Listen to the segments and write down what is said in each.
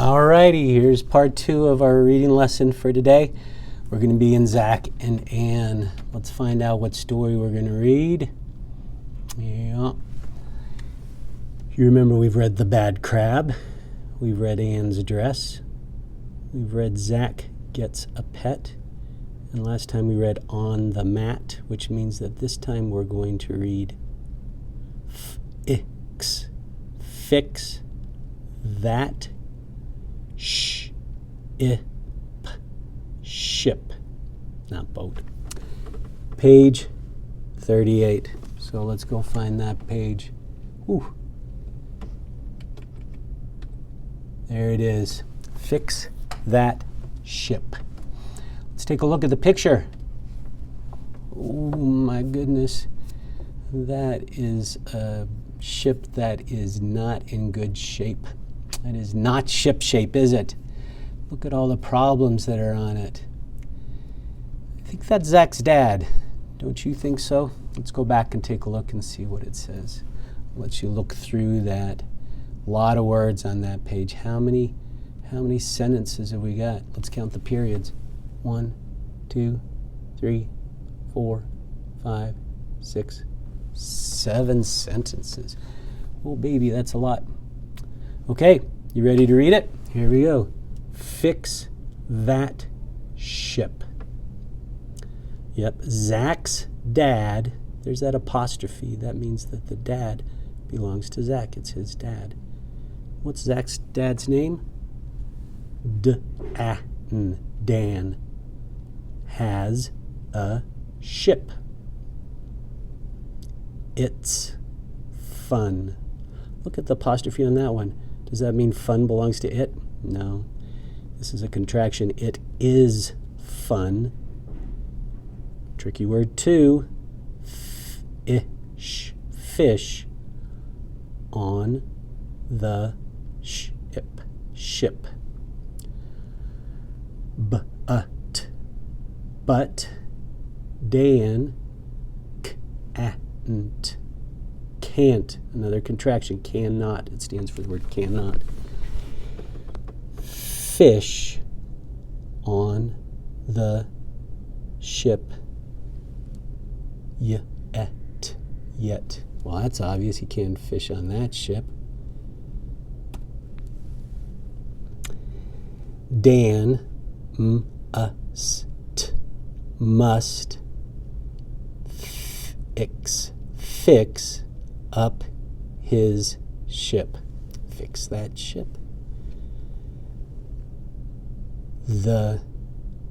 Alrighty, here's part 2 of our reading lesson for today. We're going to be in Zach and Anne. Let's find out what story we're going to read. Yeah. You remember we've read The Bad Crab. We've read Anne's Dress. We've read Zach Gets a Pet. And last time we read On the Mat, which means that this time we're going to read Fix That Ship, not boat. Page 38. So let's go find that page. Whew. There it is. Fix that ship. Let's take a look at the picture. Oh my goodness. That is a ship that is not in good shape. It is not ship shape, is it? Look at all the problems that are on it. I think that's Zach's dad. Don't you think so? Let's go back and take a look and see what it says. I'll let you look through that. A lot of words on that page. How many sentences have we got? Let's count the periods. 1, 2, 3, 4, 5, 6, 7 sentences. Oh baby, that's a lot. Okay, you ready to read it? Here we go. Fix that ship. Yep, Zach's dad, there's that apostrophe. That means that the dad belongs to Zach. It's his dad. What's Zach's dad's name? Dan has a ship. It's fun. Look at the apostrophe on that one. Does that mean fun belongs to it? No. This is a contraction. It is fun. Tricky word two. Fish on the ship. But Dan can't, another contraction, cannot. It stands for the word cannot. Fish on the ship yet. Well, that's obvious. He can't fish on that ship. Dan must fix up his ship. Fix that ship. The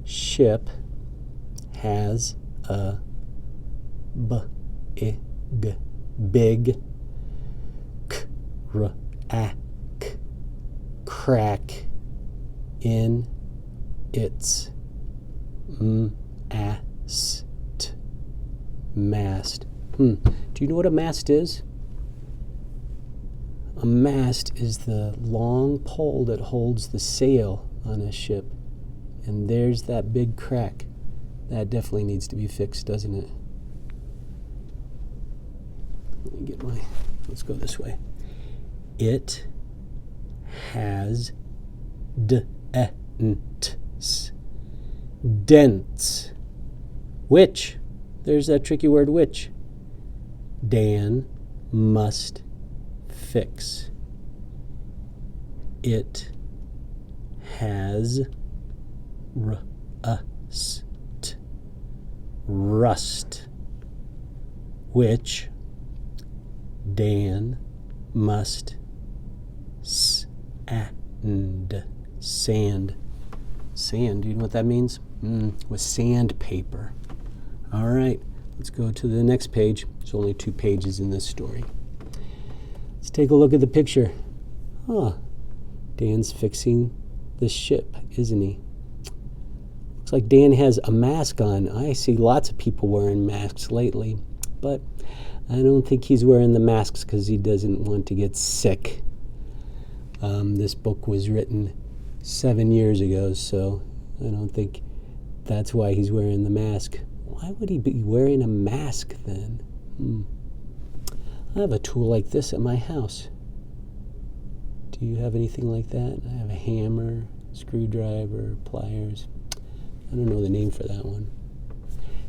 ship has a big crack in its mast. Do you know what a mast is? A mast is the long pole that holds the sail on a ship. And there's that big crack. That definitely needs to be fixed, doesn't it? Let me get let's go this way. It has dents. Which? There's that tricky word, which. Dan must fix. It has rust, which Dan must sand. Sand, do you know what that means? With sandpaper. All right, let's go to the next page. There's only 2 pages in this story. Let's take a look at the picture. Dan's fixing the ship, isn't he? Looks like Dan has a mask on. I see lots of people wearing masks lately, but I don't think he's wearing the masks because he doesn't want to get sick. This book was written 7 years ago, so I don't think that's why he's wearing the mask. Why would he be wearing a mask then? I have a tool like this at my house. Do Do you have anything like that? I have a hammer, screwdriver, pliers. I don't know the name for that one.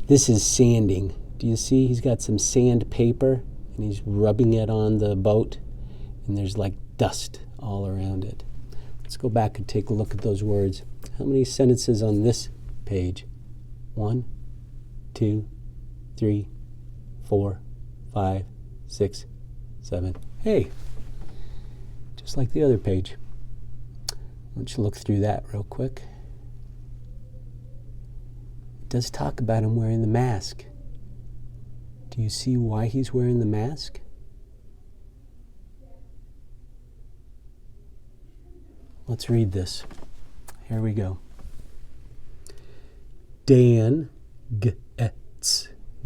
This is sanding. Do you see? He's got some sandpaper and he's rubbing it on the boat, and there's like dust all around it. Let's go back and take a look at those words. How many sentences on this page? 1, 2, 3, 4, 5, 6, 7. Hey, just like the other page. Why don't you look through that real quick? It does talk about him wearing the mask. Do you see why he's wearing the mask? Let's read this. Here we go. Dan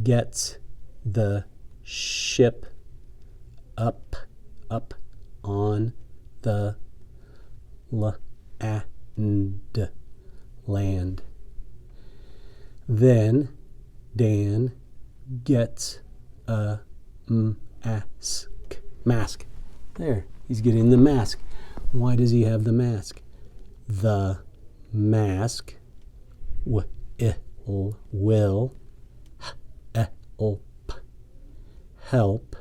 gets the ship up on the land. Then Dan gets a mask. There, he's getting the mask. Why does he have the mask? The mask will help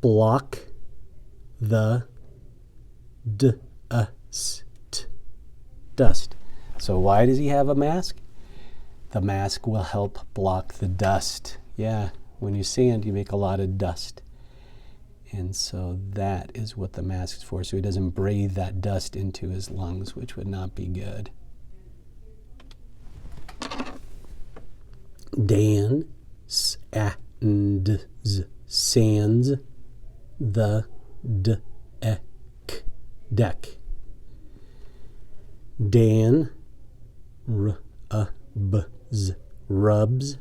block the dust. So why does he have a mask? The mask will help block the dust. Yeah, when you sand, you make a lot of dust. And so that is what the mask is for, so he doesn't breathe that dust into his lungs, which would not be good. Dan sands the deck. Dan rubs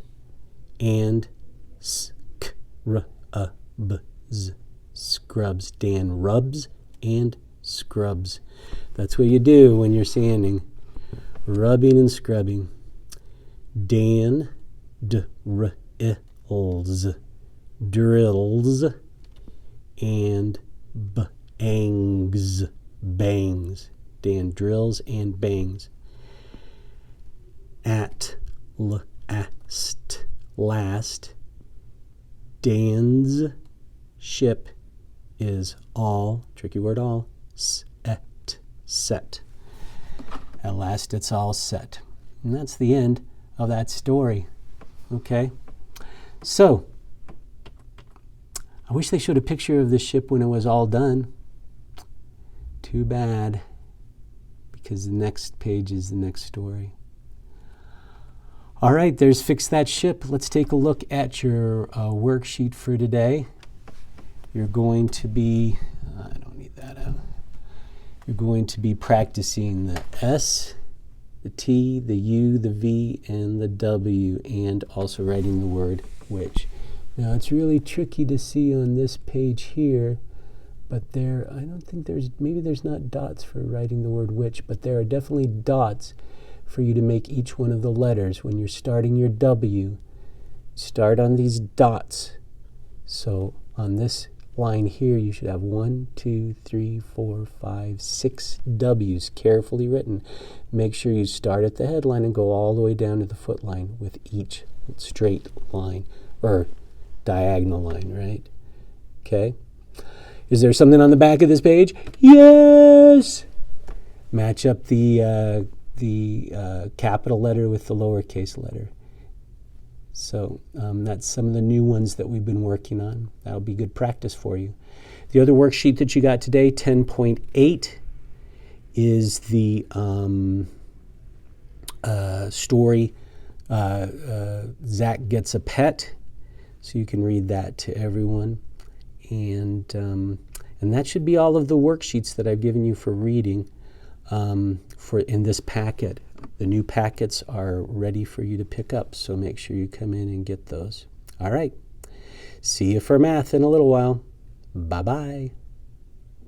and scrubs. Dan rubs and scrubs. That's what you do when you're sanding. Rubbing and scrubbing. Dan drills and bangs. Dan drills and bangs. At last, Dan's ship is all, tricky word all, set. At last it's all set. And that's the end of that story. Okay? So, I wish they showed a picture of the ship when it was all done. Too bad, because the next page is the next story. All right, there's Fix That Ship. Let's take a look at your worksheet for today. You're going to be, I don't need that out. You're going to be practicing the S, the T, the U, the V, and the W, and also writing the word which. Now, it's really tricky to see on this page here, but I don't think maybe there's not dots for writing the word which, but there are definitely dots for you to make each one of the letters. When you're starting your W, start on these dots. So on this line here, you should have 1, 2, 3, 4, 5, 6 W's carefully written. Make sure you start at the headline and go all the way down to the foot line with each straight line or diagonal line, right? Okay. Is there something on the back of this page? Yes! Match up the capital letter with the lowercase letter. So that's some of the new ones that we've been working on. That'll be good practice for you. The other worksheet that you got today, 10.8, is the story, Zach Gets a Pet. So you can read that to everyone. And that should be all of the worksheets that I've given you for reading in this packet. The new packets are ready for you to pick up, so make sure you come in and get those. All right. See you for math in a little while. Bye-bye.